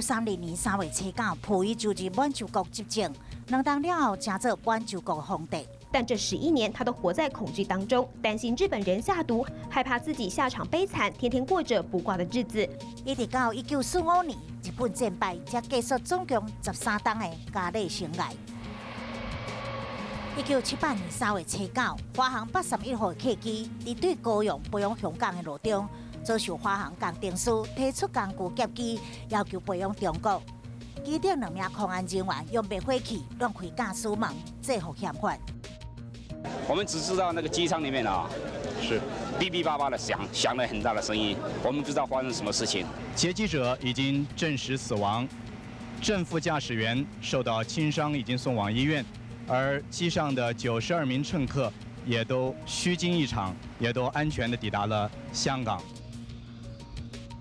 1932年3月初9，溥仪就任满洲国执政，2当了后，加做满洲国皇帝。 但这11年，他都活在恐惧当中，担心日本人下毒，害怕自己下场悲惨，天天过着不挂的日子。一直到1945年，日本战败，才结束总共13当的家内生涯。1978年3月初9，华航831号客机伫对高雄培养香港的路中，遭受华航工程师提出工具劫机，要求培养中国。机顶2名空安人员用灭火器乱开驾驶门，制服嫌犯。 我们只知道那个机舱里面啊，是哔哔叭叭的响了很大的声音，我们不知道发生什么事情。劫机者已经证实死亡，正副驾驶员受到轻伤，已经送往医院，而机上的92名乘客也都虚惊一场，也都安全地抵达了香港。